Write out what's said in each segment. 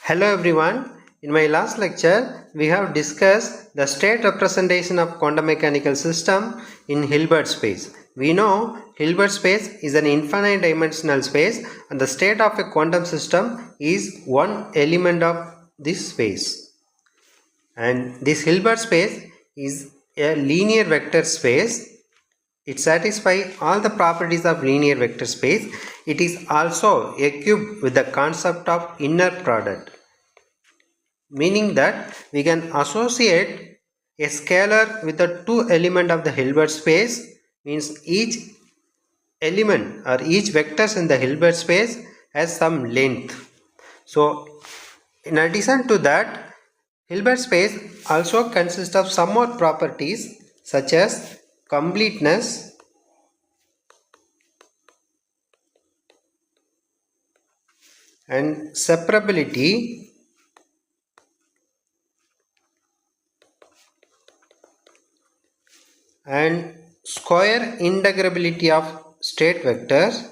Hello everyone. In my last lecture, we have discussed the state representation of quantum mechanical system in Hilbert space. We know Hilbert space is an infinite dimensional space and the state of a quantum system is one element of this space. And this Hilbert space is a linear vector space. It satisfies all the properties of linear vector space. It is also equipped with the concept of inner product, meaning that we can associate a scalar with the two element of the Hilbert space, means each element or each vectors in the Hilbert space has some length. So in addition to that, Hilbert space also consists of some more properties such as completeness, and separability, and square integrability of state vectors,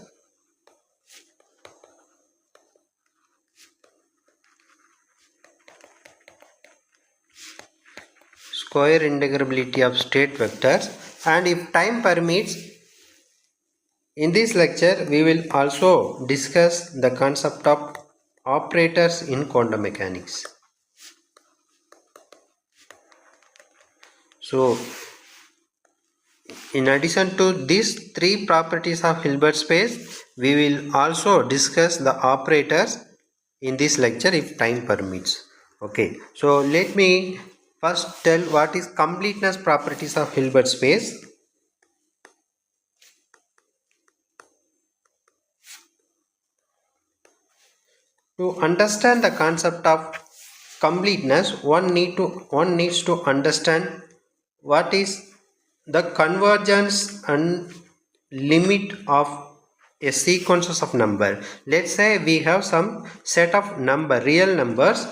and if time permits, in this lecture we will also discuss the concept of operators in quantum mechanics. So in addition to these three properties of Hilbert space, we will also discuss the operators in this lecture if time permits. Okay, so let me first tell what is completeness properties of Hilbert space. To understand the concept of completeness, one needs to understand what is the convergence and limit of a sequences of number. Let's say we have some set of real numbers,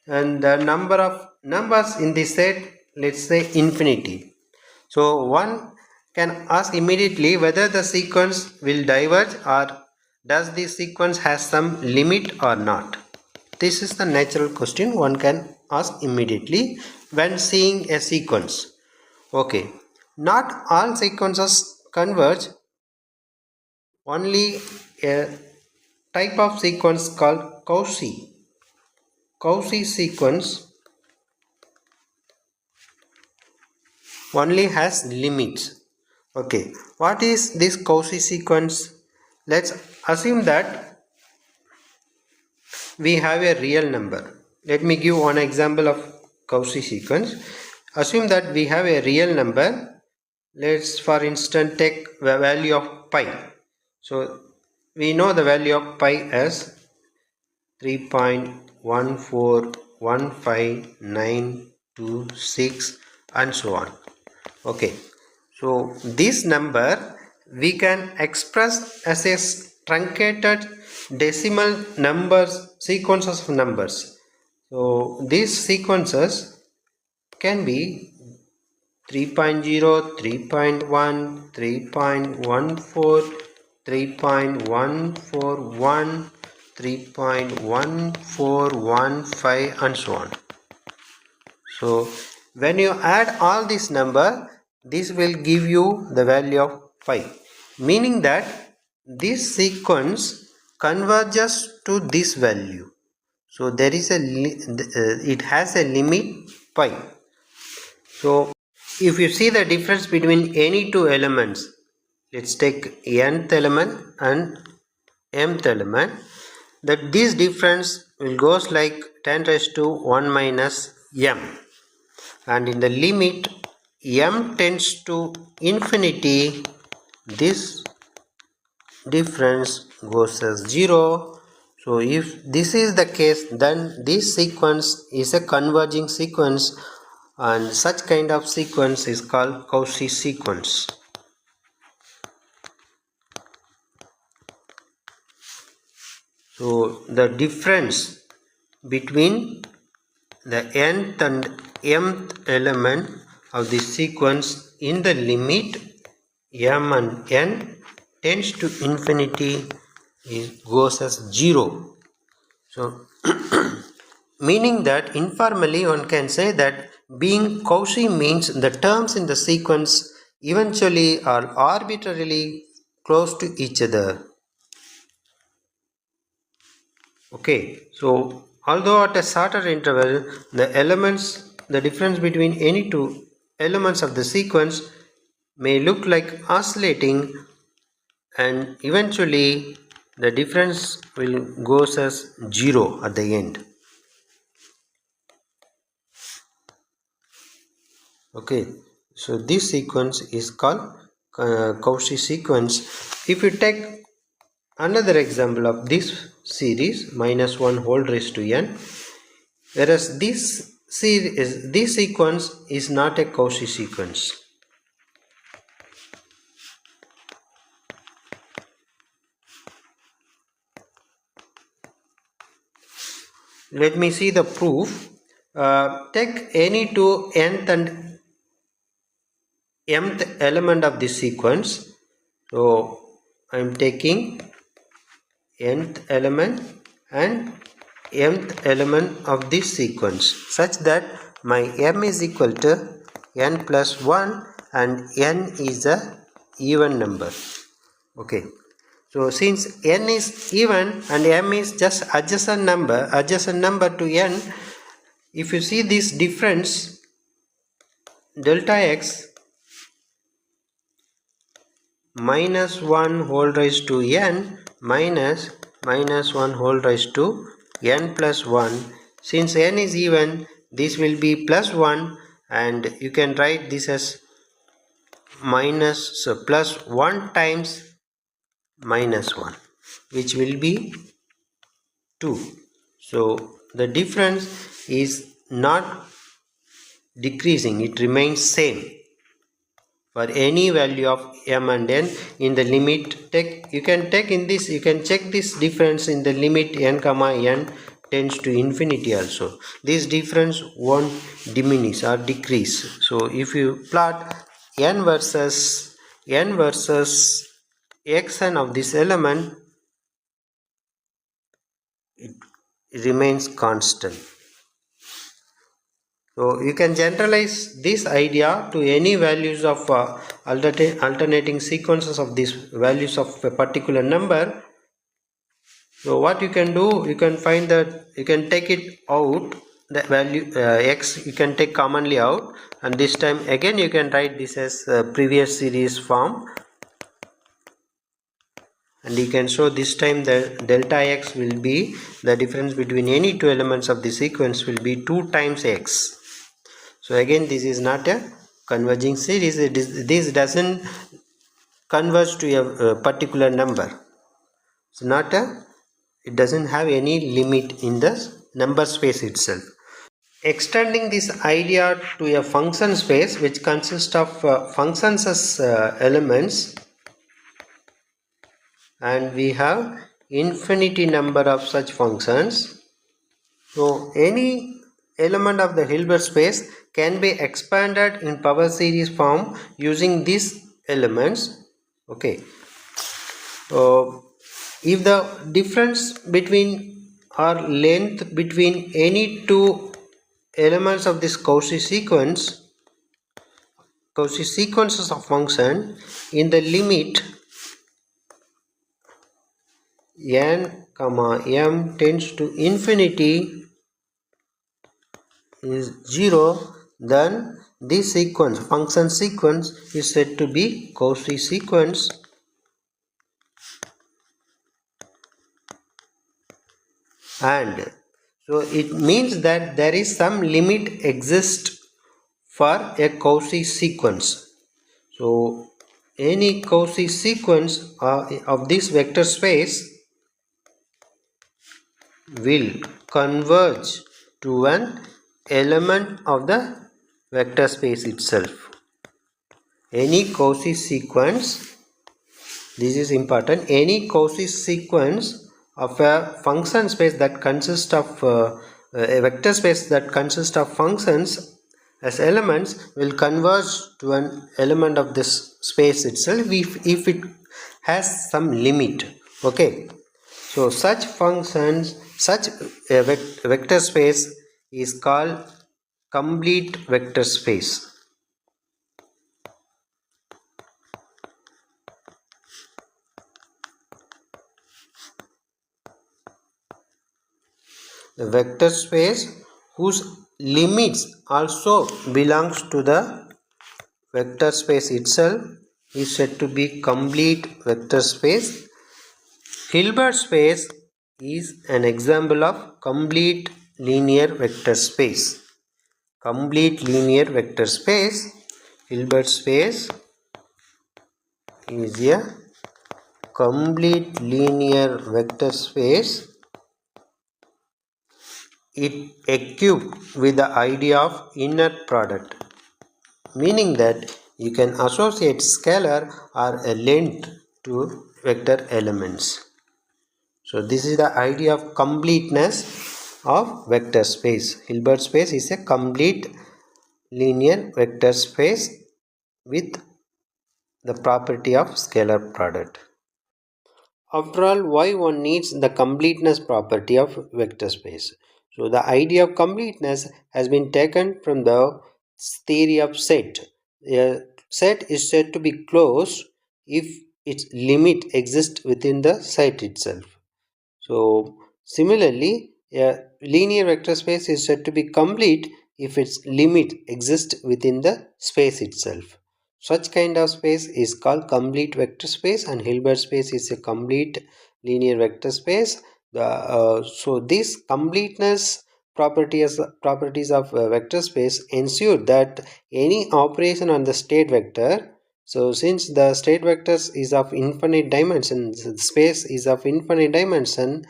and the number of numbers in this set, let's say infinity. So one can ask immediately whether the sequence will diverge or does the sequence has some limit or not. This is the natural question one can ask immediately when seeing a sequence. Okay, not all sequences converge. Only a type of sequence called Cauchy sequence only has limits. Okay, what is this Cauchy sequence? Let's assume that we have a real number. Let me give one example of Cauchy sequence. Assume that we have a real number. Let's for instance take the value of pi. So we know the value of pi as 3.1415926 and so on. Okay, so this number we can express as a truncated decimal numbers, sequences of numbers. So these sequences can be 3.0, 3.1, 3.14, 3.141, 3.1415 and so on. So when you add all this number, this will give you the value of pi, meaning that this sequence converges to this value. So there is it has a limit pi. So if you see the difference between any two elements, let's take nth element and mth element, that this difference will goes like 10 raised to 1 minus m, and in the limit m tends to infinity, this difference goes as 0. So if this is the case, then this sequence is a converging sequence, and such kind of sequence is called Cauchy sequence. So the difference between the nth and mth element of the sequence in the limit m and n tends to infinity goes as 0. So Meaning that informally one can say that being Cauchy means the terms in the sequence eventually are arbitrarily close to each other. Okay, so although at a shorter interval, the difference between any two elements of the sequence may look like oscillating, and eventually the difference will goes as 0 at the end. Okay, so this sequence is called Cauchy sequence. If you take another example of this series -1 whole raised to n, whereas this sequence is not a Cauchy sequence. Let me see the proof. Take any two nth and mth element of this sequence. So I am taking nth element and mth element of this sequence such that my m is equal to n plus 1 and n is a even number. Okay, so since n is even and m is just adjacent number to n, if you see this difference delta x -1 whole raised to n minus -1 whole raised to n plus 1, since n is even, this will be plus 1, and you can write this as plus 1 times -1, which will be 2. So the difference is not decreasing, it remains same for any value of m and n in the limit. You can check this difference in the limit n comma n tends to infinity also. This difference won't diminish or decrease. So if you plot n versus xn of this element, it remains constant. So you can generalize this idea to any values of alternating sequences of these values of a particular number. So what you can do, you can find that you can take it out, the value x you can take commonly out, and this time again you can write this as previous series form, and you can show this time the delta x will be the difference between any two elements of the sequence will be 2 times x. So again this is not a converging series, this doesn't converge to a particular number. It doesn't have any limit in the number space itself. Extending this idea to a function space which consists of functions as elements, and we have infinity number of such functions. So any element of the Hilbert space can be expanded in power series form using these elements. Okay, if the difference between or length between any two elements of this Cauchy sequences of function in the limit n comma m tends to infinity is 0, then this function sequence is said to be Cauchy sequence. And so it means that there is some limit exists for a Cauchy sequence. So any Cauchy sequence of this vector space will converge to an element of the vector space itself. Any Cauchy sequence, this is important, any Cauchy sequence of a function space that consists of a vector space that consists of functions as elements will converge to an element of this space itself if it has some limit. Okay, so such functions Such a vector space is called complete vector space. The vector space whose limits also belongs to the vector space itself is said to be complete vector space. Hilbert space is an example of complete linear vector space. Complete linear vector space. Hilbert space is a complete linear vector space. It equipped with the idea of inner product, meaning that you can associate scalar or a length to vector elements. So this is the idea of completeness of vector space. Hilbert space is a complete linear vector space with the property of scalar product. After all, why one needs the completeness property of vector space? So the idea of completeness has been taken from the theory of set. A set is said to be closed if its limit exists within the set itself. So similarly, a linear vector space is said to be complete if its limit exists within the space itself. Such kind of space is called complete vector space, and Hilbert space is a complete linear vector space. So this completeness properties of vector space ensure that any operation on the state vector, so since the state vectors is of infinite dimensions, the space is of infinite dimension,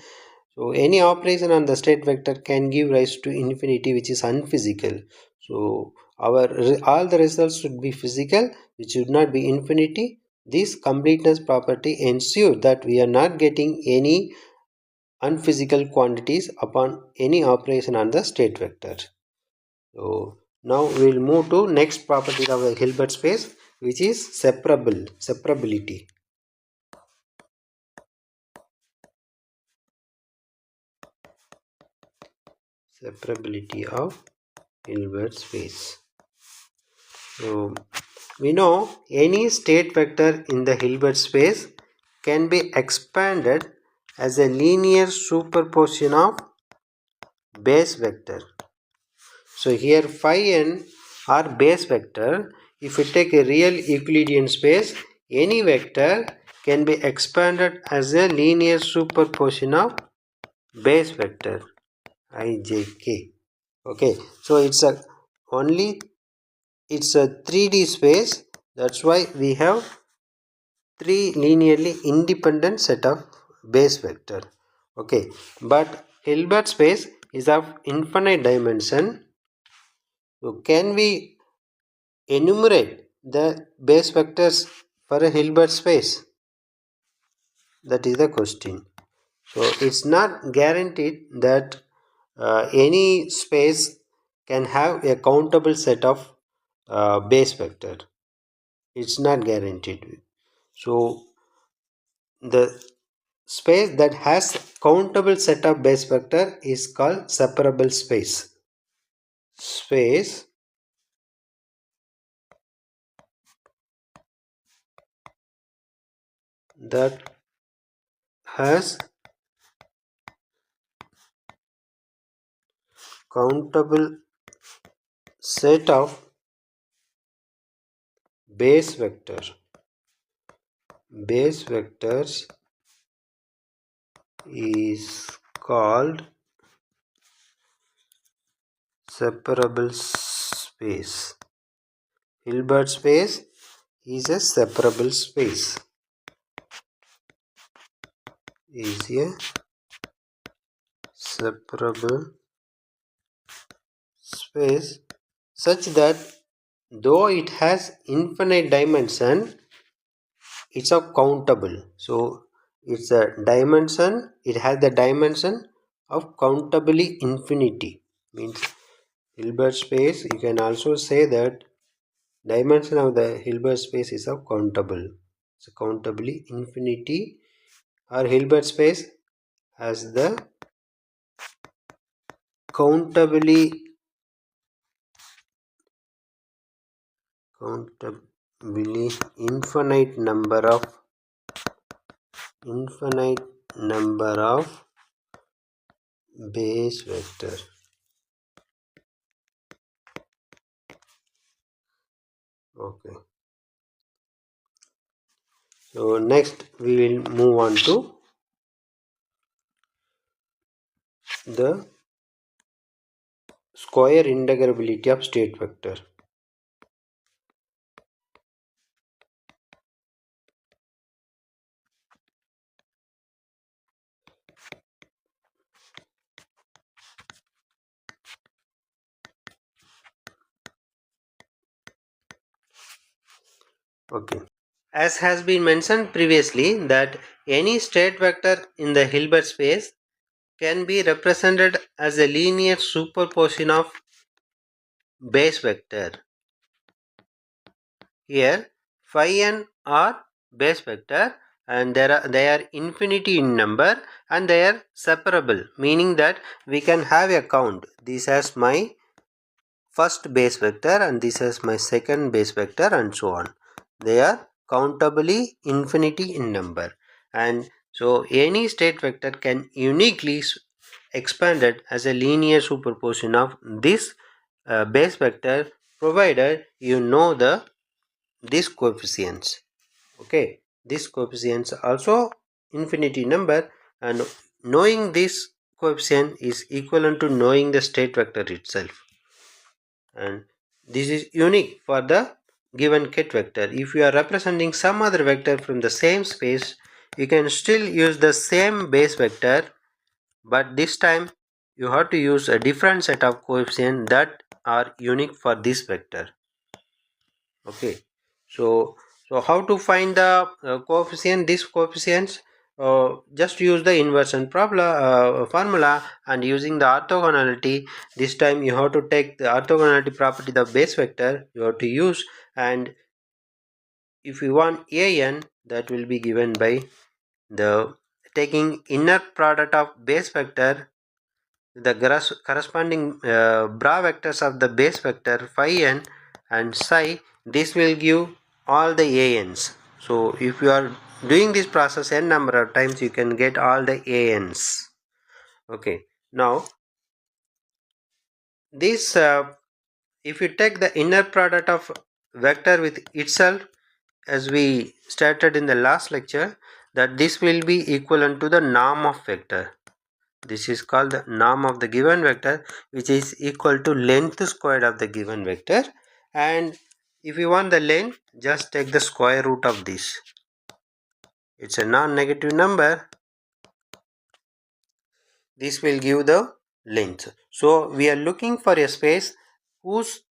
so any operation on the state vector can give rise to infinity, which is unphysical. So all the results should be physical, which should not be infinity. This completeness property ensures that we are not getting any unphysical quantities upon any operation on the state vector. So now we will move to next property of the Hilbert space, which is separability. Separability of Hilbert space. So we know any state vector in the Hilbert space can be expanded as a linear superposition of base vector. So here phi n are base vector. If we take a real Euclidean space, any vector can be expanded as a linear superposition of base vector ijk. Okay, so it's a 3D space. That's why we have three linearly independent set of base vector. Okay, but Hilbert space is of infinite dimension. So can we enumerate the base vectors for a Hilbert space? That is the question. So it's not guaranteed that any space can have a countable set of base vector. It's not guaranteed. So the space that has countable set of base vector is called separable space. Space that has countable set of base vectors is called separable space. Hilbert space is a separable space. Is a separable space such that though it has infinite dimension, it's a countable. So it's a dimension, it has the dimension of countably infinity. Means Hilbert space, you can also say that dimension of the Hilbert space is of countable. So countably infinity, or Hilbert space has the countably infinite number of base vector. Okay, so next we will move on to the square integrability of state vector. Okay, as has been mentioned previously that any state vector in the Hilbert space can be represented as a linear superposition of base vector. Here phi n are base vector and they are infinity in number and they are separable, meaning that we can have a count. This as my first base vector and this is my second base vector and so on. They are countably infinity in number, and so any state vector can uniquely expanded as a linear superposition of this base vector, provided you know these coefficients. Okay, these coefficients also infinity number, and knowing this coefficient is equivalent to knowing the state vector itself, and this is unique for the given ket vector. If you are representing some other vector from the same space, you can still use the same base vector, but this time you have to use a different set of coefficients that are unique for this vector. Okay, so how to find the coefficient, these coefficients? Just use the inversion formula, and using the orthogonality, this time you have to take the orthogonality property the base vector you have to use, and if you want an, that will be given by the taking inner product of base vector, the corresponding bra vectors of the base vector phi n and psi. This will give all the ans. So if you are doing this process n number of times, you can get all the ans. Okay, now this if you take the inner product of vector with itself, as we started in the last lecture, that this will be equivalent to the norm of vector. This is called the norm of the given vector, which is equal to length squared of the given vector, and if you want the length, just take the square root of this. It's a non-negative number. This will give the length. So we are looking for a space whose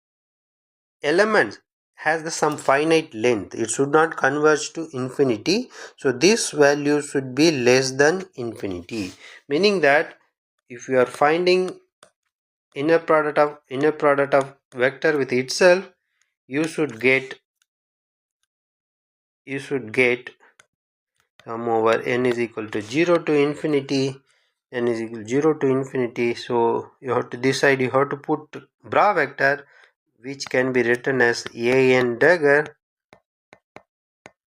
element has some finite length. It should not converge to infinity. So this value should be less than infinity, meaning that if you are finding inner product of vector with itself, you should get sum over n is equal to 0 to infinity, n is equal to 0 to infinity. So you have to decide, you have to put bra vector, which can be written as an dagger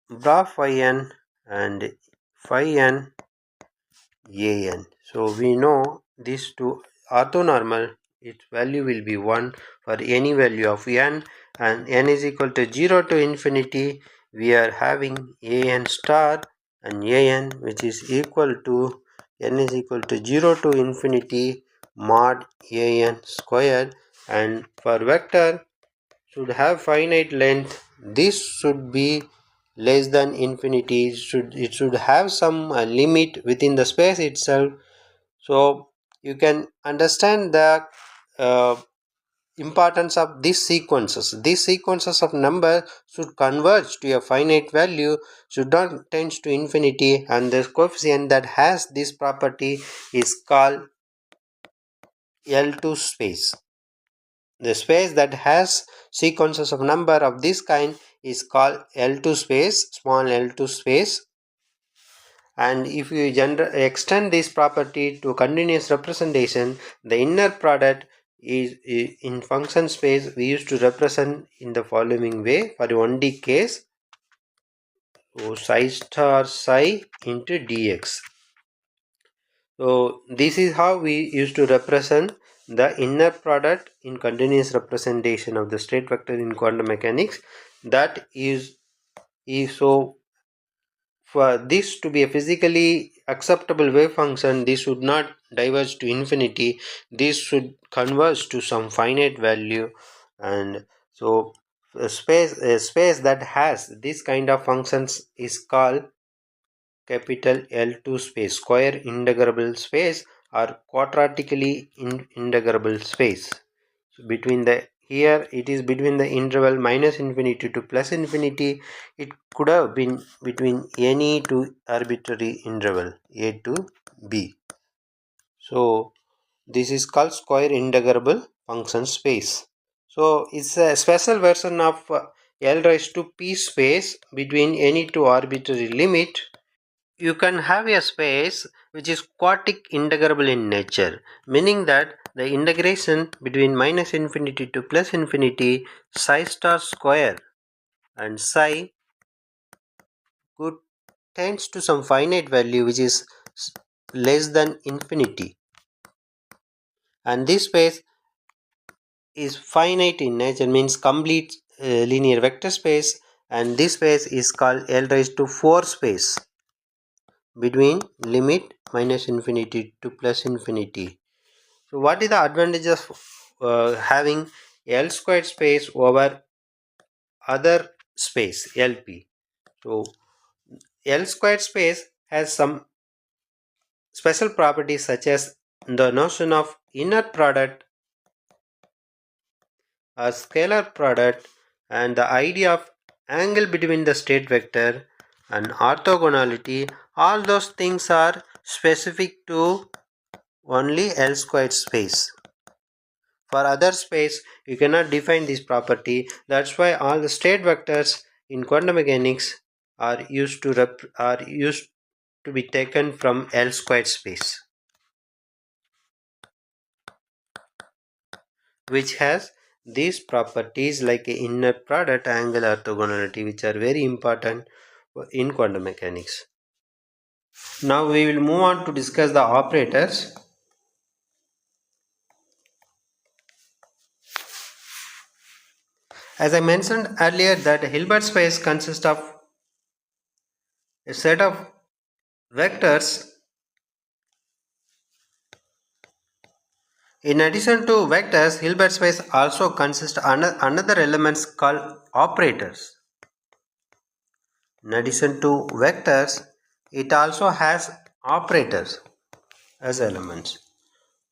bra phi n and phi n an. So we know these two orthonormal, its value will be 1 for any value of n, and n is equal to 0 to infinity. We are having an star and an, which is equal to n is equal to 0 to infinity mod an square, and for vector should have finite length, this should be less than infinity. It should have some limit within the space itself. So you can understand the uh, importance of these sequences. These sequences of number should converge to a finite value, should not tend to infinity, and the coefficient that has this property is called L2 space. The space that has sequences of number of this kind is called L2 space, small L2 space, And if you extend this property to continuous representation, the inner product is in function space we used to represent in the following way for 1D case. So psi star psi into dx. So this is how we used to represent the inner product in continuous representation of the state vector in quantum mechanics. That is so for this to be a physically acceptable wave function, this should not diverge to infinity. This should converge to some finite value, and so a space that has this kind of functions is called capital L2 space, square integrable space, or quadratically integrable space. So between the here it is between the interval minus infinity to plus infinity. It could have been between any two arbitrary interval a to b. So this is called square integrable function space. So it's a special version of L raised to p space between any two arbitrary limit. You can have a space which is quartic integrable in nature, meaning that the integration between minus infinity to plus infinity psi star square and psi could tends to some finite value which is less than infinity, and this space is finite in nature, means complete linear vector space, and this space is called L raised to 4 space between limit minus infinity to plus infinity. So what is the advantage of having L squared space over other space LP? So L squared space has some special properties such as the notion of inner product, a scalar product, and the idea of angle between the state vector and orthogonality. All those things are specific to only L squared space. For other space, you cannot define this property. That's why all the state vectors in quantum mechanics are used to be taken from L squared space, which has these properties like inner product, angle, orthogonality, which are very important in quantum mechanics. Now we will move on to discuss the operators. As I mentioned earlier, that Hilbert space consists of a set of vectors. In addition to vectors, Hilbert space also consists another elements called operators. In addition to vectors, it also has operators as elements.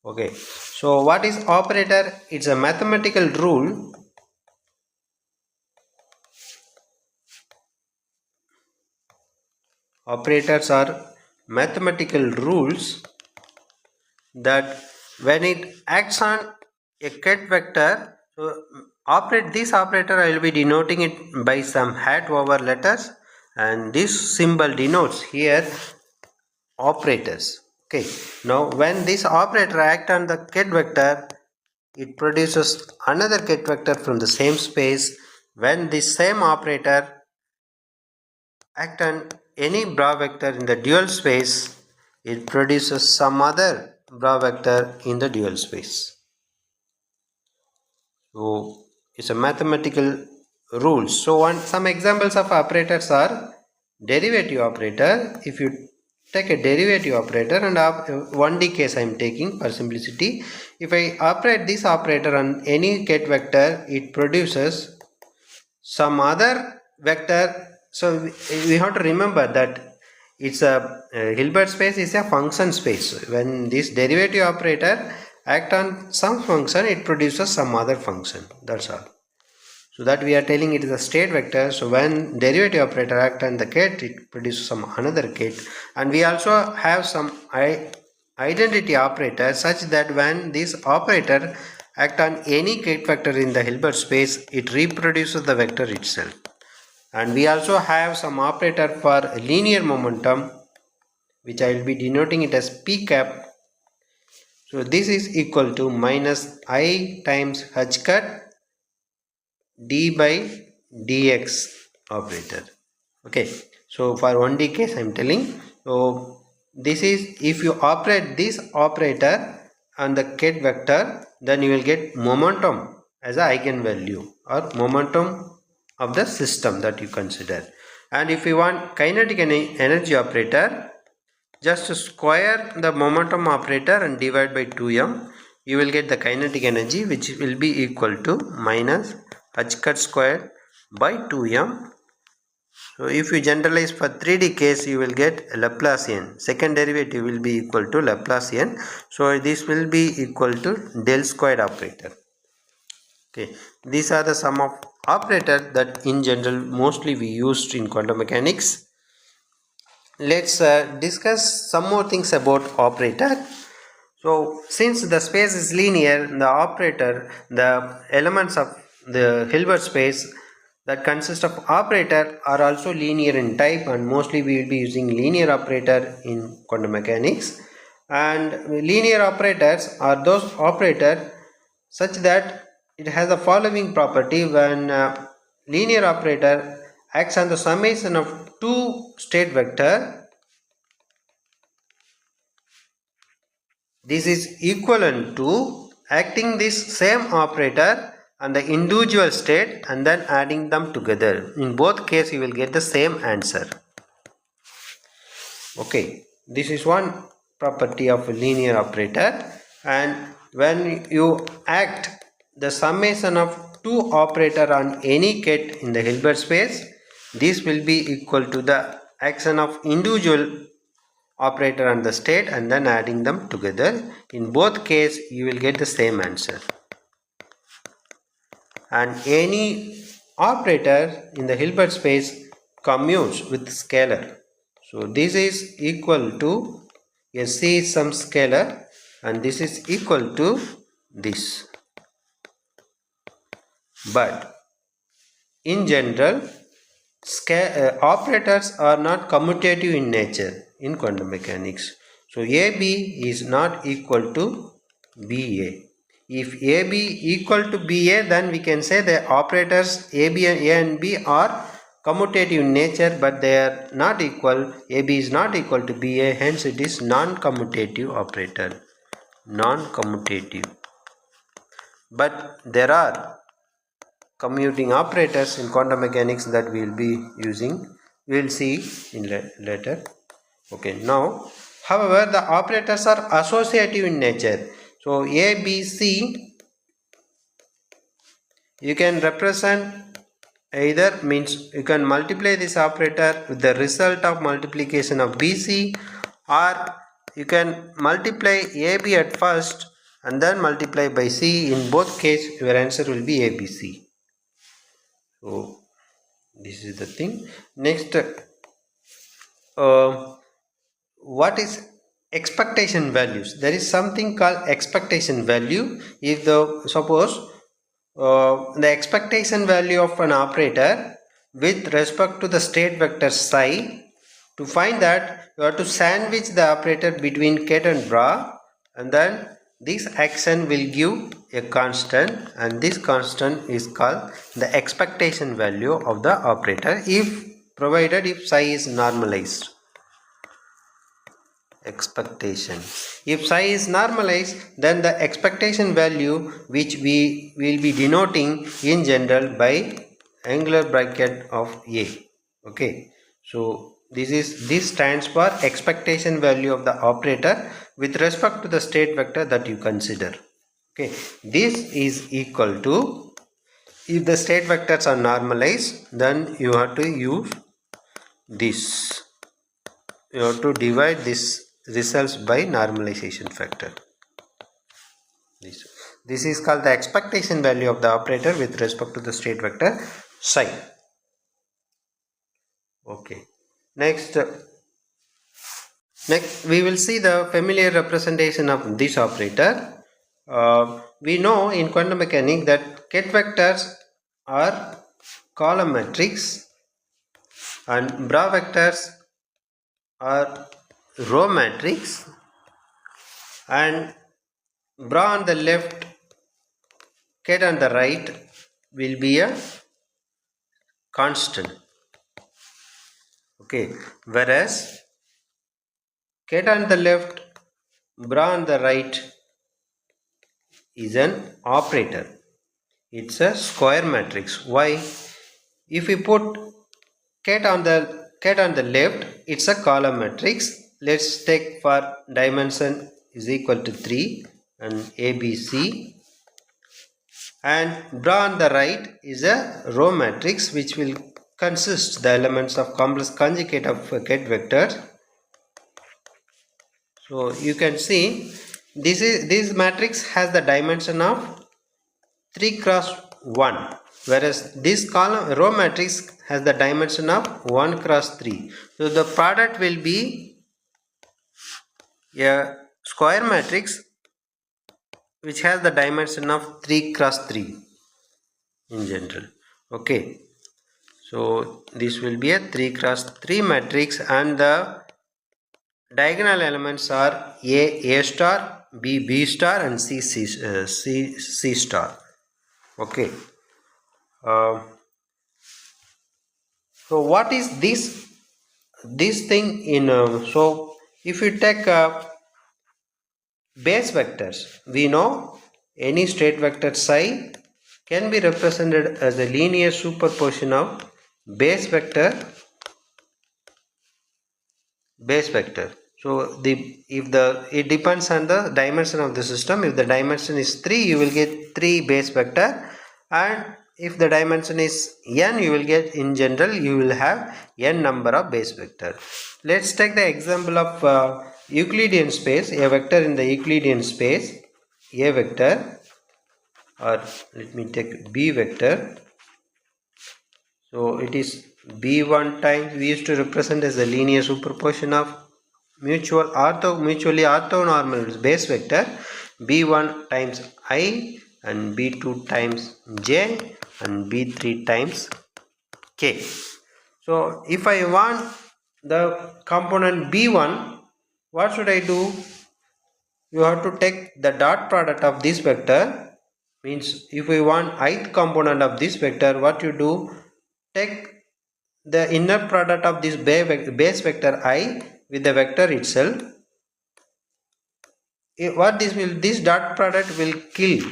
Okay, so what is operator? It's a mathematical rule operators are mathematical rules that when it acts on a ket vector, so operate this operator, I will be denoting it by some hat over letters, and this symbol denotes here operators. Okay, now when this operator act on the ket vector, it produces another ket vector from the same space. When this same operator act on any bra vector in the dual space, it produces some other bra vector in the dual space. So it's a mathematical rule. So some examples of operators are derivative operator. If you take a derivative operator, and 1D case I am taking for simplicity, if I operate this operator on any ket vector, it produces some other vector. So we have to remember that it's a Hilbert space is a function space. When this derivative operator act on some function, it produces some other function. That's all. So that we are telling it is a state vector. So when derivative operator act on the ket, it produces some another ket. And we also have some identity operator such that when this operator act on any ket vector in the Hilbert space, it reproduces the vector itself. And we also have some operator for linear momentum which I will be denoting it as P cap. So this is equal to minus I times h cut d by dx operator. Okay, so for 1D case I am telling. So this is, if you operate this operator on the ket vector, then you will get momentum as an eigenvalue or momentum of the system that you consider. And if you want kinetic energy operator, just square the momentum operator and divide by 2m. You will get the kinetic energy, which will be equal to minus h cut squared by 2m. So if you generalize for 3D case, you will get Laplacian. Second derivative will be equal to Laplacian. So this will be equal to del squared operator. Okay, these are the sum of operator that in general mostly we used in quantum mechanics. Let's discuss some more things about operator. So since the space is linear, the operator, the elements of the Hilbert space that consist of operator are also linear in type, and mostly we will be using linear operator in quantum mechanics. And linear operators are those operators such that it has the following property: when linear operator acts on the summation of two state vector, this is equivalent to acting this same operator on the individual state and then adding them together. In both cases you will get the same answer. Okay, this is one property of a linear operator. And when you act the summation of two operator on any ket in the Hilbert space, this will be equal to the action of individual operator on the state and then adding them together. In both cases you will get the same answer. And any operator in the Hilbert space commutes with scalar. So this is equal to, C is some scalar and this is equal to this. But in general, operators are not commutative in nature in quantum mechanics. So AB is not equal to BA. If AB equal to BA, then we can say the operators AB and A and B are commutative in nature, but they are not equal. AB is not equal to BA, hence it is non-commutative operator. Non-commutative. But there are commuting operators in quantum mechanics that we will be using. We will see in later. Okay, now however the operators are associative in nature. So A, B, C you can represent either, means you can multiply this operator with the result of multiplication of BC, or you can multiply AB at first and then multiply by C. In both cases your answer will be ABC. So this is the thing. Next, what is expectation values? There is something called expectation value. If the suppose the expectation value of an operator with respect to the state vector psi, to find that you have to sandwich the operator between ket and bra, and then this action will give a constant, and this constant is called the expectation value of the operator, if provided if psi is normalized. Expectation, if psi is normalized, then the expectation value, which we will be denoting in general by angular bracket of A. Okay, so this stands for expectation value of the operator with respect to the state vector that you consider. Okay, this is equal to, if the state vectors are normalized, then you have to use this, you have to divide this results by normalization factor. This is called the expectation value of the operator with respect to the state vector psi. Okay, next we will see the familiar representation of this operator. We know in quantum mechanics that ket vectors are column matrix and bra vectors are row matrix, and bra on the left, cat on the right will be a constant. Okay, whereas cat on the left, bra on the right is an operator. It's a square matrix. Why? If we put cat on the left, it's a column matrix. Let's take for dimension is equal to 3 and ABC, and bra on the right is a row matrix which will consist the elements of complex conjugate of cat vectors. So you can see this matrix has the dimension of 3 cross 1, whereas this column row matrix has the dimension of 1 cross 3. So the product will be a square matrix which has the dimension of 3 cross 3 in general. Okay, so this will be a 3 cross 3 matrix, and the diagonal elements are A star, B star, and C star. Okay. Uh, so what is this thing in? So if you take base vectors, we know any straight vector psi can be represented as a linear superposition of base vector. So it depends on the dimension of the system. If the dimension is 3, you will get 3 base vector, and if the dimension is n, you will get, in general, you will have n number of base vector. Let's take the example of Euclidean space, a vector in the Euclidean space, a vector, or let me take b vector. So it is b1 times, we used to represent as the linear superposition of mutually orthonormal base vector b1 times I, and b2 times j, and b3 times k. So if I want the component b1, what should I do? You have to take the dot product of this vector. Means if we want ith component of this vector, what you do? Take the inner product of this base vector I with the vector itself. This dot product will kill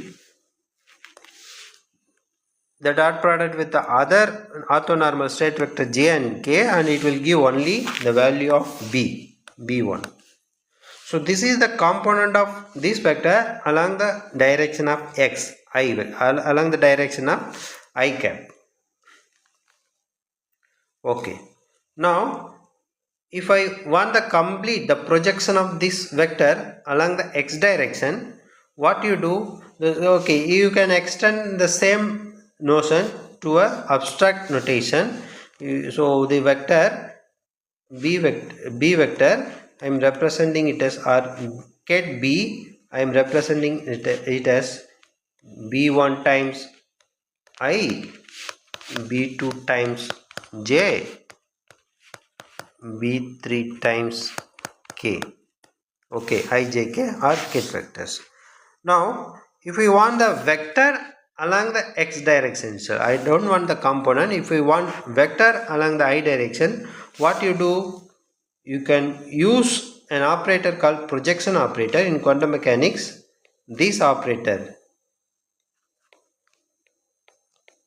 the dot product with the other orthonormal straight vector j and k, and it will give only the value of b1. So this is the component of this vector along the direction of x, along the direction of I cap. Okay, now if I want the projection of this vector along the x direction, what you do? Okay, you can extend the same notion to a abstract notation. So the vector b vector, I am representing it as, or ket b, I am representing it as b1 times I, b2 times j, b3 times k. Okay, I, j, k are ket vectors. Now if we want the vector along the x direction, so I don't want the component. If we want vector along the I direction, what you do? You can use an operator called projection operator in quantum mechanics. This operator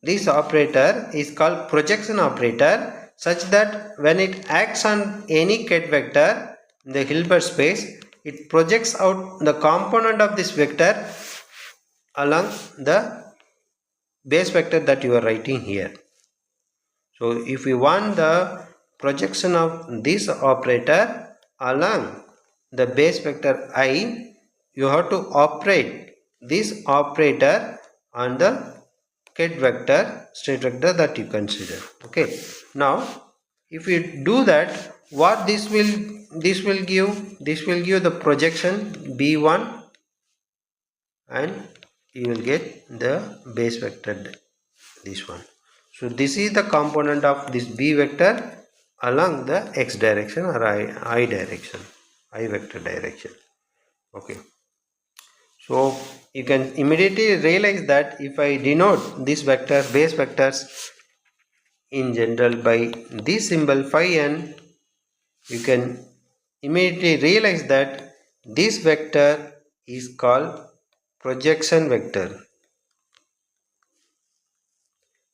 is called projection operator, such that when it acts on any ket vector in the Hilbert space, it projects out the component of this vector along the base vector that you are writing here. So if we want the projection of this operator along the base vector I, you have to operate this operator on the ket vector, straight vector that you consider. Okay, now if you do that, what this will give? This will give the projection b1, and you will get the base vector, this one. So this is the component of this b vector along the x direction or I direction. I vector direction. Okay, so you can immediately realize that if I denote this vector, base vectors in general by this symbol phi n, you can immediately realize that this vector is called projection vector.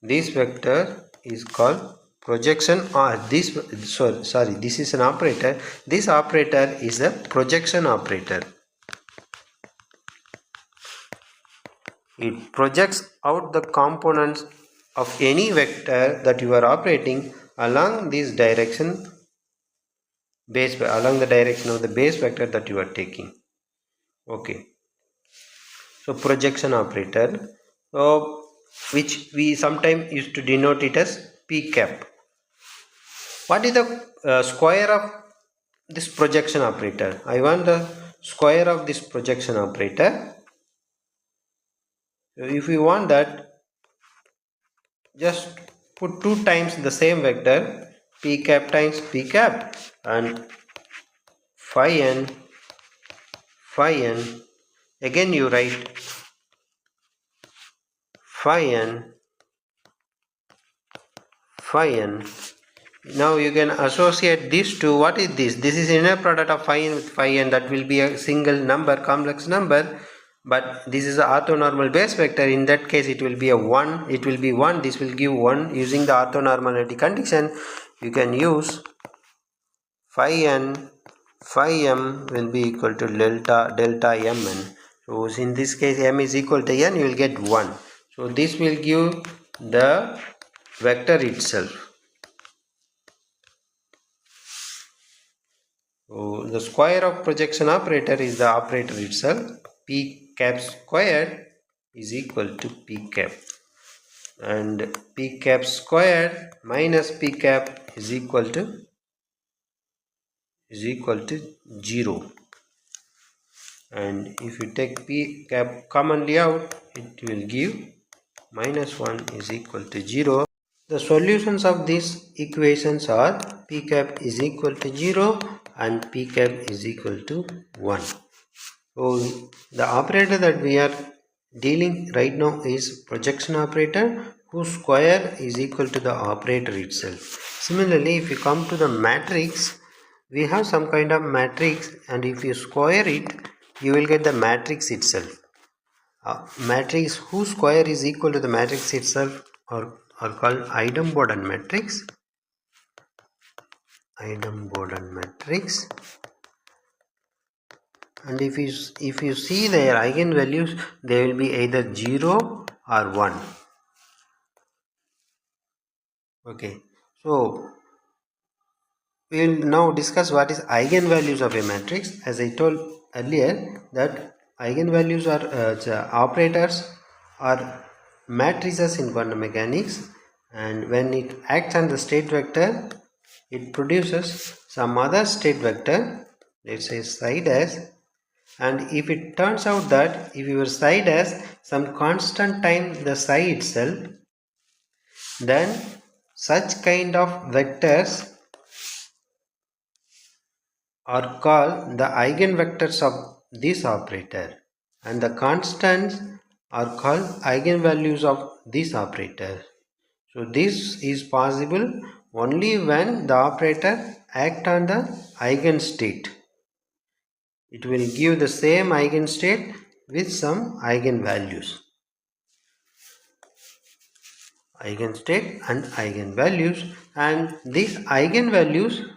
This vector is called projection, or this sorry this is an operator. This operator is a projection operator. It projects out the components of any vector that you are operating along this direction, along the direction of the base vector that you are taking. Okay, so projection operator, which we sometimes used to denote it as p cap. What is the square of this projection operator? I want the square of this projection operator. So if you want that, just put 2 times the same vector, p cap times p cap, and phi n, again you write phi n. Now you can associate these two. What is this? This is inner product of phi n with phi n. That will be a single number, complex number. But this is an orthonormal base vector. In that case, it will be a 1. It will be 1. This will give 1. Using the orthonormality condition, you can use phi n, phi m will be equal to delta mn. So in this case, m is equal to n, you will get 1. So this will give the vector itself. So the square of projection operator is the operator itself. P cap squared is equal to p cap, and p cap squared minus p cap is equal to 0. And if you take p cap commonly out, it will give minus 1 is equal to 0. The solutions of these equations are p cap is equal to 0 and p cap is equal to 1. So the operator that we are dealing right now is projection operator, whose square is equal to the operator itself. Similarly, if you come to the matrix, we have some kind of matrix, and if you square it, you will get the matrix itself. Matrix whose square is equal to the matrix itself are called Idem-Boden matrix. Idem-Boden matrix. And if you see their eigenvalues, they will be either 0 or 1. Okay, so we will now discuss what is eigenvalues of a matrix. As I told earlier, that eigenvalues are operators or matrices in quantum mechanics, and when it acts on the state vector, it produces some other state vector, let's say psi dash. And if it turns out that if your psi has some constant time the psi itself, then such kind of vectors are called the eigenvectors of this operator, and the constants are called eigenvalues of this operator. So this is possible only when the operator acts on the eigenstate. It will give the same eigenstate with some eigenvalues. Eigenstate and eigenvalues, and these eigenvalues,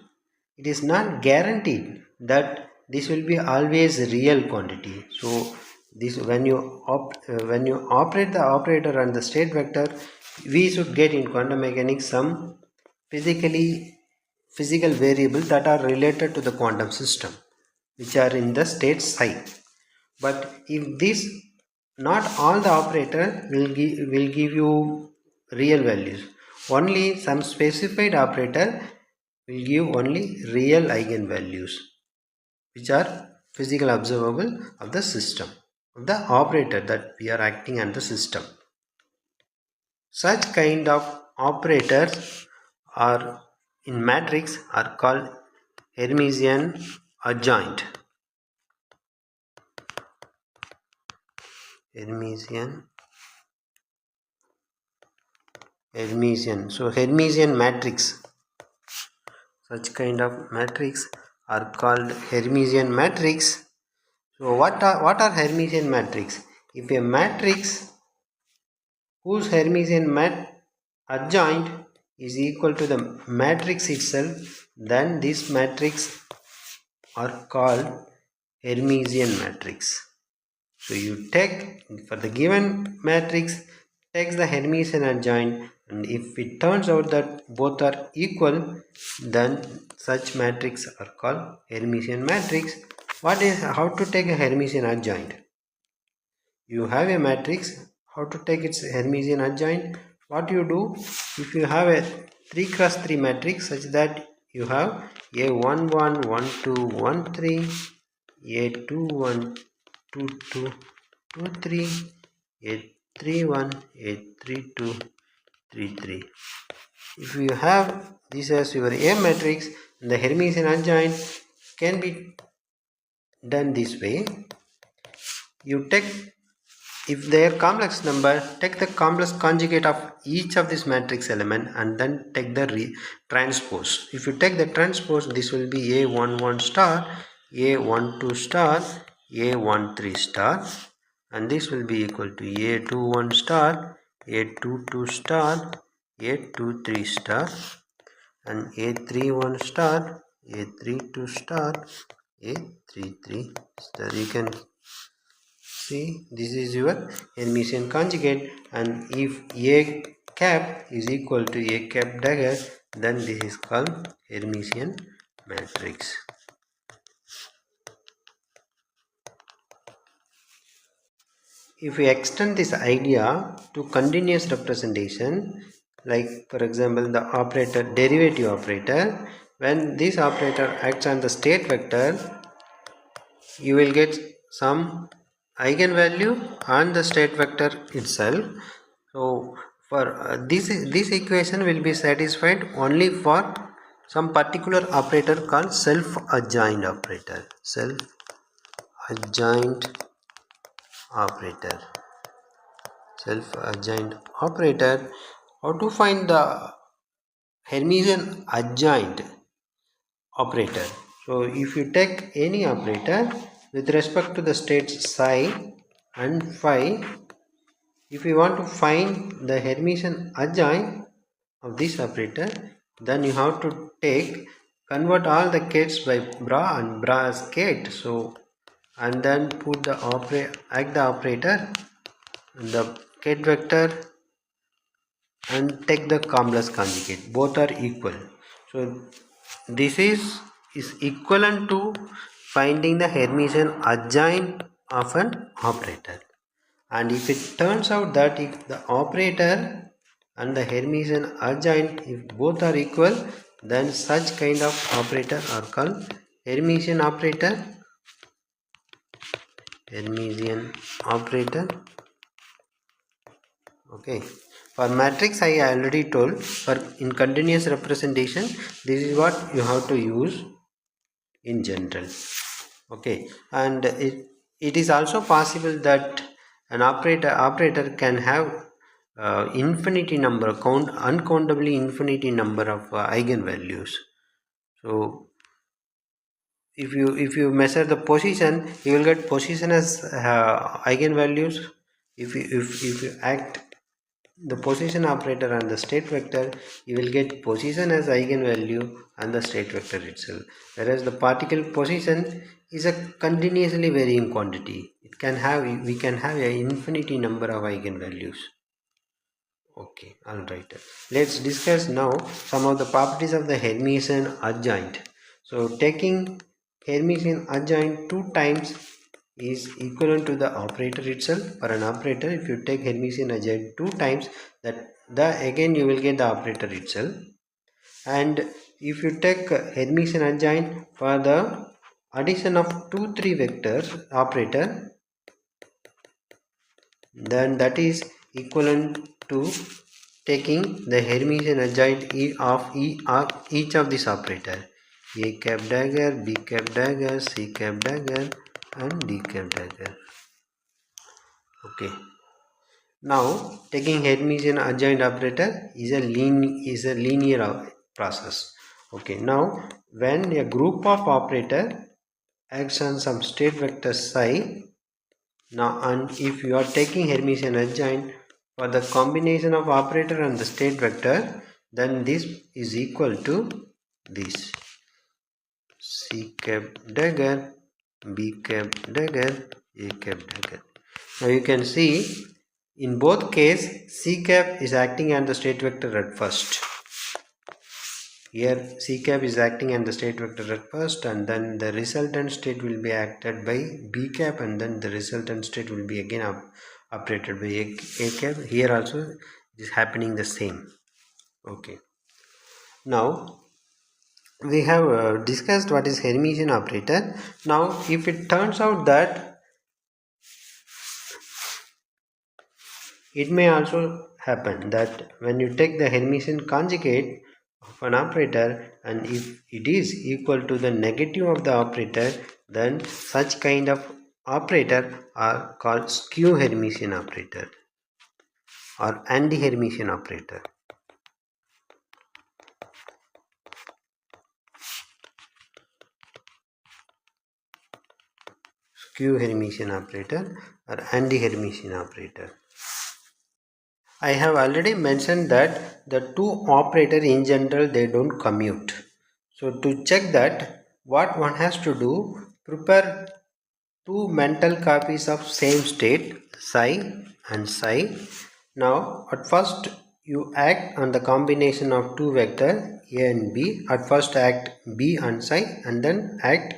it is not guaranteed that this will be always real quantity. So this when you operate the operator and the state vector, we should get in quantum mechanics some physical variables that are related to the quantum system, which are in the state psi. But if this, not all the operator will give you real values. Only some specified operator will give only real eigenvalues, which are physical observable of the system, of the operator that we are acting on the system. Such kind of operators are in matrix are called Hermitian adjoint. Hermitian. So Hermitian matrix. Such kind of matrix are called Hermitian matrix. So what are Hermitian matrix? If a matrix whose Hermitian adjoint is equal to the matrix itself, then this matrix are called Hermitian matrix. So you take for the given matrix, takes the Hermitian adjoint, and if it turns out that both are equal, then such matrix are called Hermitian matrix. How to take a Hermitian adjoint? You have a matrix. How to take its Hermitian adjoint? What you do, if you have a 3 cross 3 matrix such that you have A11, 12, 13, A21, 22, 23, A31, A32, 33. If you have this as your A matrix, the Hermitian adjoint can be done this way. You take, if they are complex number, take the complex conjugate of each of this matrix element and then take the transpose. If you take the transpose, this will be A11 star, A12 star, A13 star, and this will be equal to A21 star, A22 star, A23 star, and A31 star, A32 star, A33 star. You can see this is your Hermitian conjugate, and if A cap is equal to A cap dagger, then this is called Hermitian matrix. If we extend this idea to continuous representation, like for example the operator, derivative operator, when this operator acts on the state vector, you will get some eigenvalue on the state vector itself. So for this equation will be satisfied only for some particular operator called self-adjoint operator. Self-adjoint operator. Self-adjoint operator. How to find the Hermitian adjoint operator? So if you take any operator with respect to the states psi and phi, if you want to find the Hermitian adjoint of this operator, then you have to convert all the kets by bra and bra as ket. So and then put the operator and the ket vector and take the complex conjugate. Both are equal. So this is equivalent to finding the Hermitian adjoint of an operator. And if it turns out that if the operator and the Hermitian adjoint, if both are equal, then such kind of operator are called Hermitian operator. Hermitian operator. Okay. For matrix, I already told. For in continuous representation, this is what you have to use in general. Okay, and it is also possible that an operator can have infinity number, uncountably infinity number of eigenvalues. So if you measure the position, you will get position as eigenvalues. If you act the position operator on the state vector, you will get position as eigenvalue on the state vector itself, whereas the particle position is a continuously varying quantity. We can have an infinity number of eigenvalues. Okay, all right, let's discuss now some of the properties of the Hermitian adjoint. So taking Hermitian adjoint 2 times is equivalent to the operator itself. For an operator, if you take Hermitian adjoint 2 times, again you will get the operator itself. And if you take Hermitian adjoint for the addition of 2-3 vectors operator, then that is equivalent to taking the Hermitian adjoint of each of this operator. A cap dagger, B cap dagger, C cap dagger and D cap dagger. Okay. Now taking Hermitian adjoint operator is a linear process. Okay. Now when a group of operator acts on some state vector psi, now and if you are taking Hermitian adjoint for the combination of operator and the state vector, then this is equal to this. C cap dagger, B cap dagger, A cap dagger. Now you can see in both cases C cap is acting on the state vector at first. Here C cap is acting on the state vector at first, and then the resultant state will be acted by B cap, and then the resultant state will be again operated by A cap. Here also it is happening the same. Okay. Now we have discussed what is Hermitian operator. Now if it turns out that it may also happen that when you take the Hermitian conjugate of an operator, and if it is equal to the negative of the operator, then such kind of operator are called skew Hermitian operator or anti-Hermitian operator. Skew Hermitian operator or anti-Hermitian operator. I have already mentioned that the two operators in general, they don't commute. So to check that, what one has to do, prepare two mental copies of same state psi and psi. Now at first you act on the combination of two vectors A and B. At first act B and psi, and then act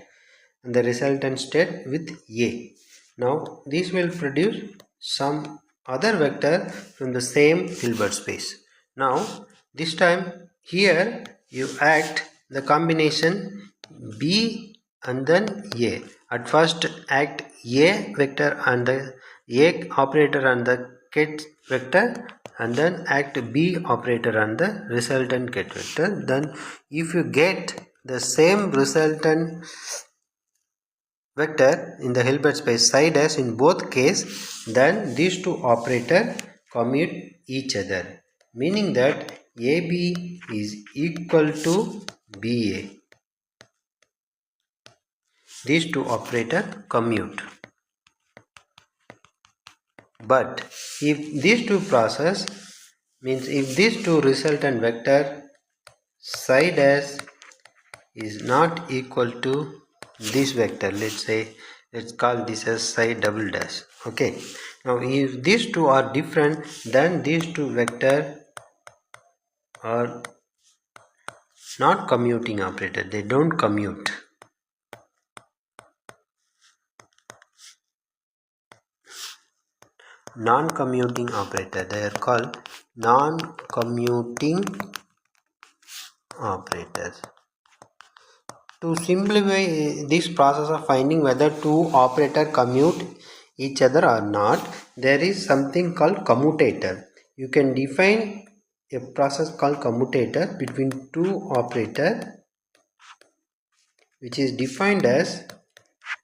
on the resultant state with A. Now this will produce some other vector from the same Hilbert space. Now this time here you act the combination B and then A. At first act A vector and the A operator on the ket vector, and then act B operator on the resultant ket vector. Then if you get the same resultant vector in the Hilbert space psi dash in both cases, then these two operators commute each other, meaning that AB is equal to BA. These two operators commute. But if these two process means if these two resultant vector psi dash is not equal to this vector, let's call this as psi double dash. Okay. Now if these two are different, then these two vector are not commuting operator. They don't commute. Non-commuting operator. They are called non-commuting operators. To simplify this process of finding whether two operators commute each other or not, there is something called commutator. You can define a process called commutator between two operators, which is defined as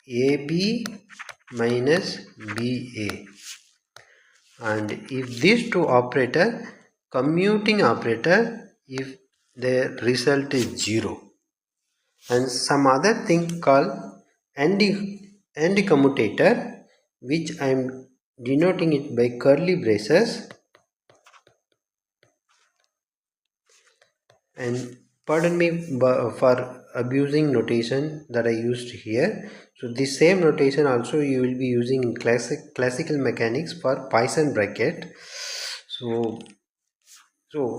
AB minus BA. And if these two operators, commuting operator, if their result is 0. And some other thing called anti-commutator, which I am denoting it by curly braces, and pardon me for abusing notation that I used here. So this same notation also you will be using in classical mechanics for Poisson bracket. So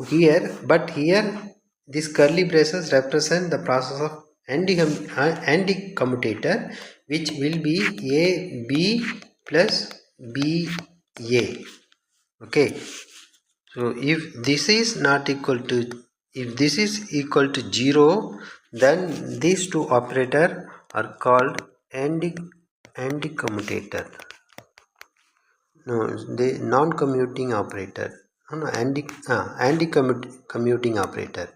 here, but here these curly braces represent the process of anti-commutator, which will be AB plus BA. Okay. So if this is not equal to, if this is equal to 0, then these two operators are called anti-commutator. No, the non-commuting operator. No, anti-commuting operator.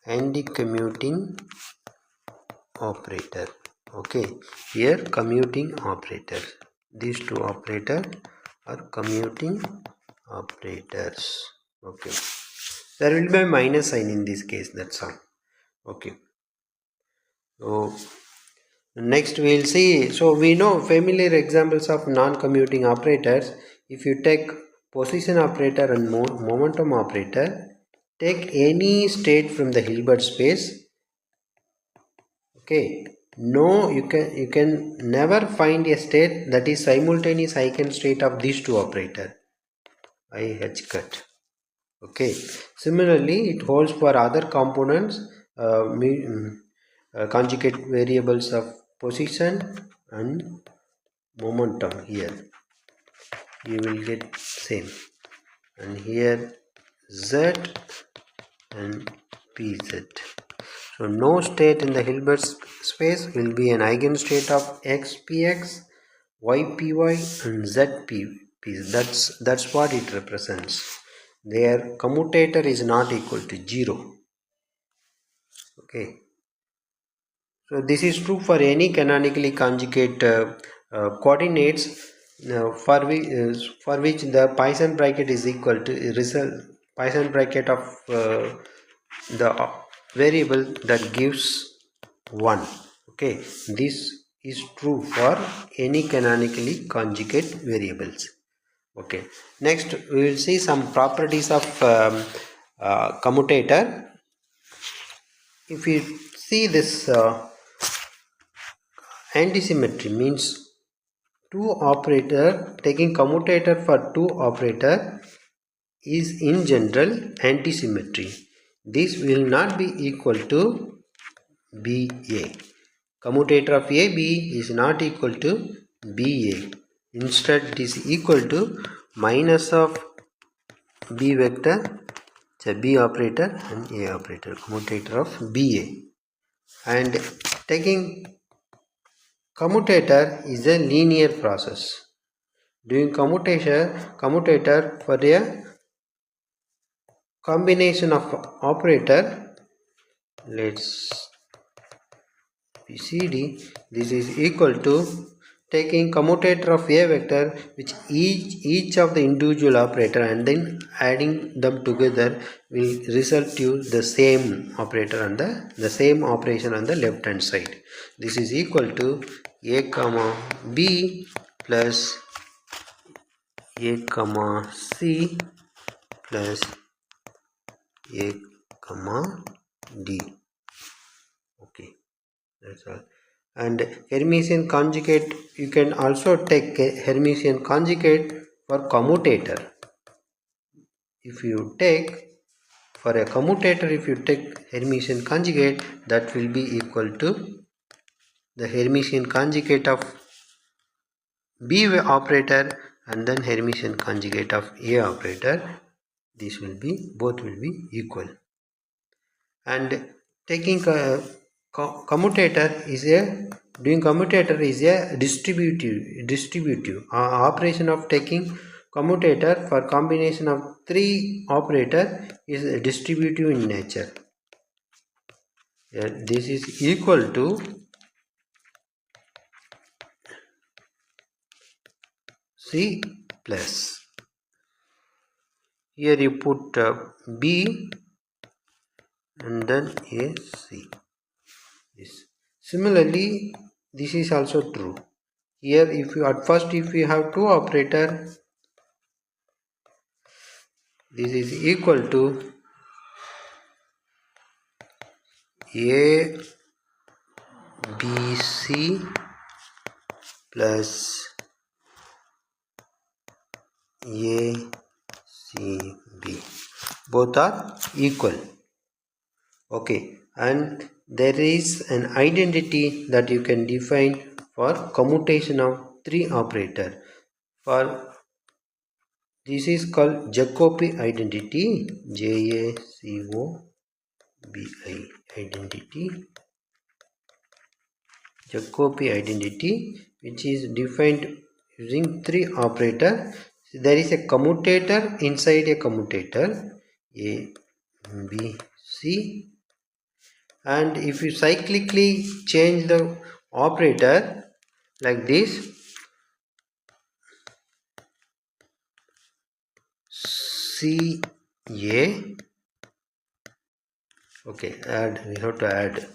Anti-commuting operator. Okay, here commuting operator. These two operators are commuting operators. Okay, there will be a minus sign in this case, that's all. Okay, so next we will see. So we know familiar examples of non-commuting operators. If you take position operator and momentum operator, take any state from the Hilbert space. Okay, no, you can never find a state that is simultaneous eigenstate of these two operator IH cut. Okay, similarly it holds for other components, conjugate variables of position and momentum. Here you will get same, and here Z and PZ. So no state in the Hilbert space will be an eigenstate of xpx, ypy and zp. That's what it represents. Their commutator is not equal to 0. Okay. So this is true for any canonically conjugate coordinates for which the Poisson bracket is equal to result Poisson bracket of the variable that gives 1. Okay, this is true for any canonically conjugate variables. Okay, next we will see some properties of commutator. If you see this antisymmetry means two operator, taking commutator for two operator is in general antisymmetry. This will not be equal to BA. Commutator of AB is not equal to BA. Instead it is equal to minus of B vector, B operator and A operator, commutator of BA. And taking commutator is a linear process. Doing commutator for a combination of operator, let's BCD, this is equal to taking commutator of A vector which each of the individual operator and then adding them together will result to the same operator on the same operation on the left hand side. This is equal to A comma B plus A comma C plus A comma D. Okay, that's all. And Hermitian conjugate, you can also take Hermitian conjugate for commutator. If you take for a commutator, if you take Hermitian conjugate, that will be equal to the Hermitian conjugate of B operator and then Hermitian conjugate of A operator. This will be, both will be equal. And taking commutator is a distributive operation of taking commutator for combination of three operator is distributive in nature. This is equal to C plus. Here you put B and then A C. This. Similarly, this is also true. Here, if you have two operator, this is equal to A B C plus A C B. Both are equal. Okay, and there is an identity that you can define for commutation of three operator. For this is called Jacobi identity, Jacobi identity, Jacobi identity, which is defined using three operator. There is a commutator inside a commutator, A, B, C, and if you cyclically change the operator like this, CA, okay, add, we have to add,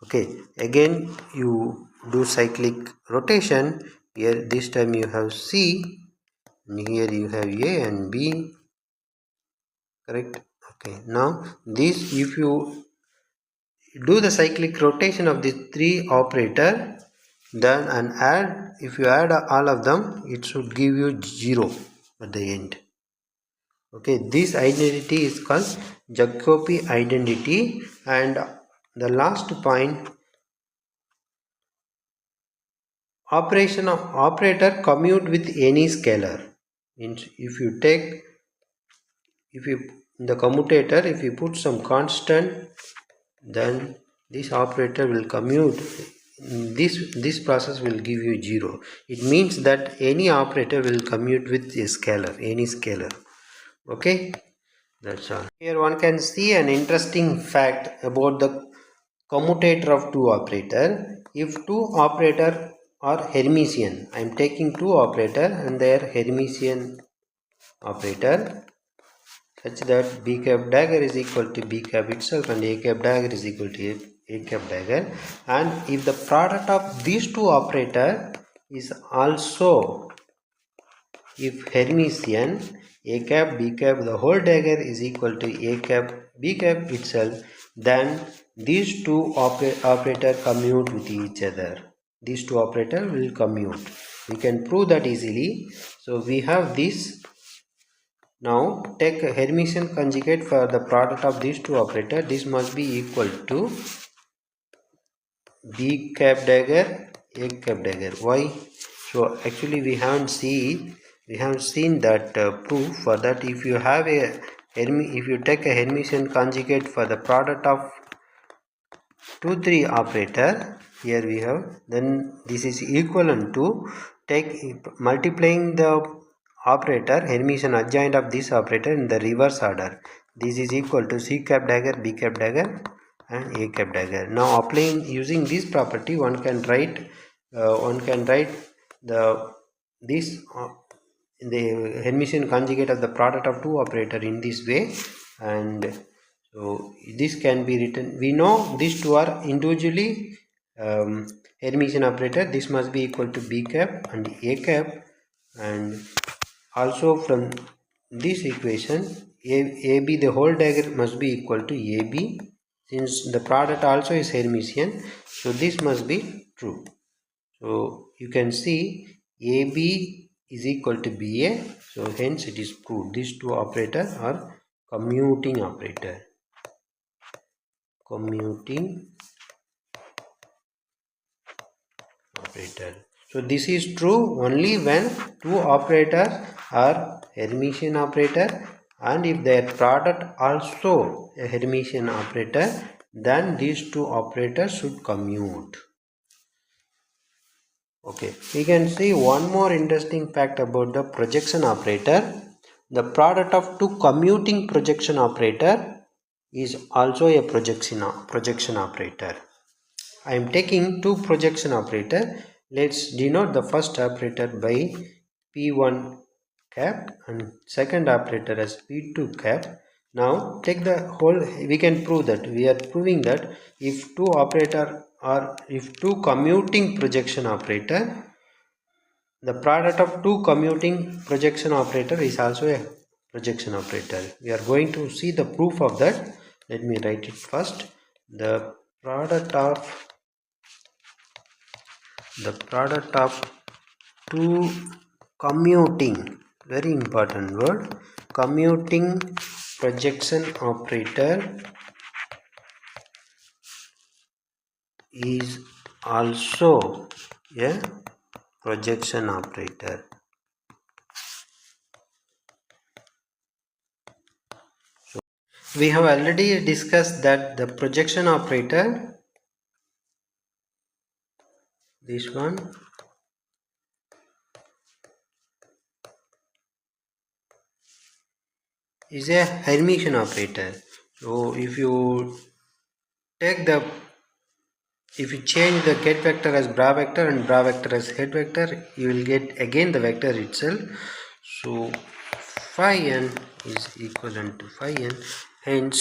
okay, again you do cyclic rotation. Here this time you have C and here you have A and B, correct? Okay, now this, if you do the cyclic rotation of the three operator, then and add, if you add all of them, it should give you 0 at the end. Okay, this identity is called Jacobi identity. And the last point, operation of operator commute with any scalar. Means if you take, if you in the commutator, if you put some constant, then this operator will commute. This process will give you 0. It means that any operator will commute with a scalar, any scalar. Okay, that's all. Here one can see an interesting fact about the commutator of two operator. If two operator are Hermitian, I am taking two operator and they are Hermitian operator, such that b cap dagger is equal to b cap itself and a cap dagger is equal to a cap dagger. And if the product of these two operator is also, if Hermitian, a cap b cap the whole dagger is equal to a cap b cap itself, then these two operator commute with each other. These two operator will commute. We can prove that easily. So we have this. Now take a Hermitian conjugate for the product of these two operators. This must be equal to b cap dagger a cap dagger. Why? So actually we haven't seen that proof. For that, if you have a if you take a Hermitian conjugate for the product of 2 3 operator, here we have, then this is equivalent to take multiplying the operator Hermitian adjoint of this operator in the reverse order. This is equal to c cap dagger b cap dagger and a cap dagger. Now applying using this property, one can write the this the Hermitian conjugate of the product of two operator in this way. And so this can be written, we know these two are individually Hermitian operator. This must be equal to b cap and a cap. And also from this equation, AB the whole dagger must be equal to AB, since the product also is Hermitian. So this must be true. So you can see AB is equal to BA. So hence it is proved these two operators are commuting operator. Commuting operator. So this is true only when two operators are Hermitian operator, and if their product also a Hermitian operator, then these two operators should commute. Okay, we can see one more interesting fact about the projection operator. The product of two commuting projection operator is also a projection operator. I am taking two projection operator. Let's denote the first operator by P1 cap and second operator as P2 cap. Now take the whole, we can prove that, we are proving that if two operator or if two commuting projection operator, the product of two commuting projection operator is also a projection operator. We are going to see the proof of that. Let me write it first. The product of two commuting, very important word, commuting projection operator is also a projection operator. So we have already discussed that the projection operator, this one, is a Hermitian operator. So if you take the, if you change the get vector as bra vector and bra vector as head vector, you will get again the vector itself. So phi n is equivalent to phi n, hence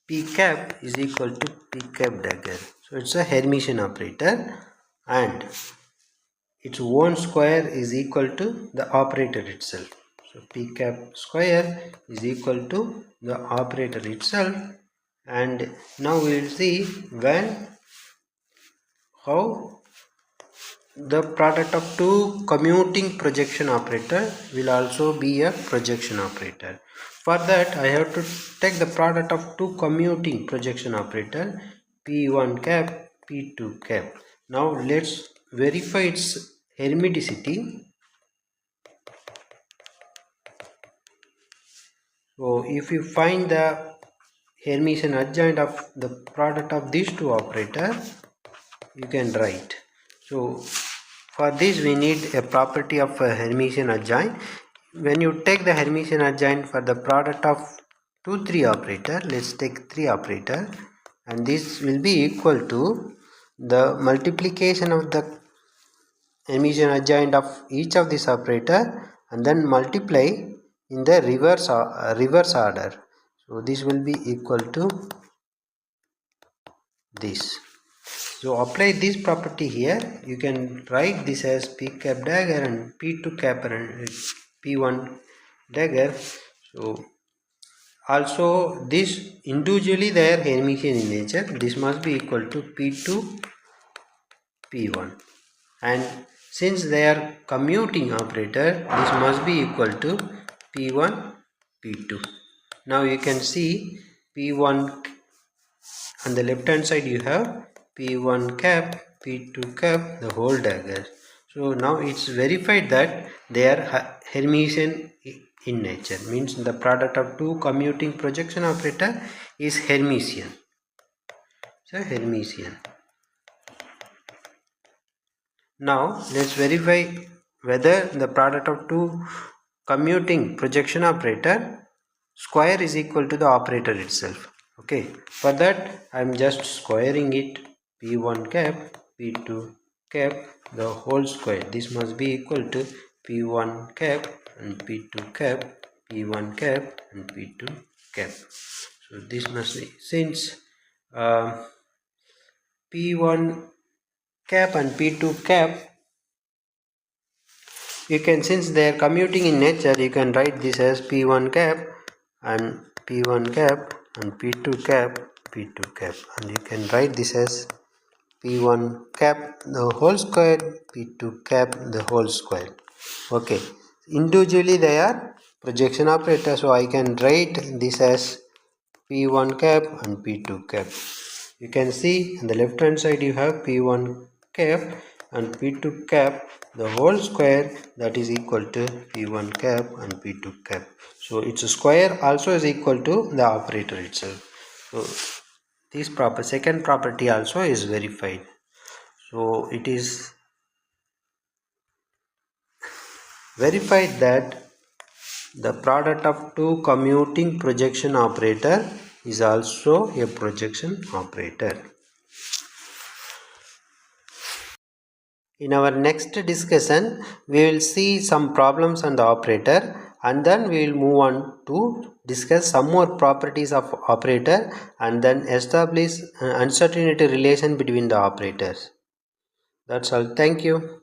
p cap is equal to p cap dagger. So it's a Hermitian operator and its own square is equal to the operator itself. So p cap square is equal to the operator itself. And now we will see how the product of two commuting projection operator will also be a projection operator. For that I have to take the product of two commuting projection operator, p1 cap, p2 cap. Now let's verify its hermiticity. So if you find the Hermitian adjoint of the product of these two operators, you can write. So for this we need a property of a Hermitian adjoint. When you take the Hermitian adjoint for the product of 2 3 operator, let's take 3 operator, and this will be equal to the multiplication of the Hermitian adjoint of each of this operator and then multiply in the reverse order. So this will be equal to this. So apply this property here. You can write this as p cap dagger and p2 cap and p1 dagger. So also this individually they are Hermitian in nature. This must be equal to p2 p1, and since they are commuting operator, this must be equal to p1 p2. Now you can see p1 on the left hand side, you have p1 cap, p2 cap, the whole dagger. So now it's verified that they are Hermitian in nature, means the product of two commuting projection operator is Hermitian. So Hermitian. Now let's verify whether the product of two commuting projection operator square is equal to the operator itself. Okay, for that I am just squaring it, p1 cap, p2 cap, the whole square. This must be equal to p1 cap and p2 cap, p1 cap and p2 cap. So this must be, since p1 cap and p2 cap, you can, since they are commuting in nature, you can write this as p1 cap and p1 cap and p2 cap, p2 cap, and you can write this as p1 cap the whole square, p2 cap the whole square. Okay, individually they are projection operators, so I can write this as p1 cap and p2 cap. You can see on the left hand side you have p1 cap and p2 cap the whole square, that is equal to p1 cap and p2 cap. So its square also is equal to the operator itself. So this second property also is verified. So it is verified that the product of two commuting projection operator is also a projection operator. In our next discussion, we will see some problems on the operator, and then we will move on to discuss some more properties of operator and then establish uncertainty relation between the operators. That's all. Thank you.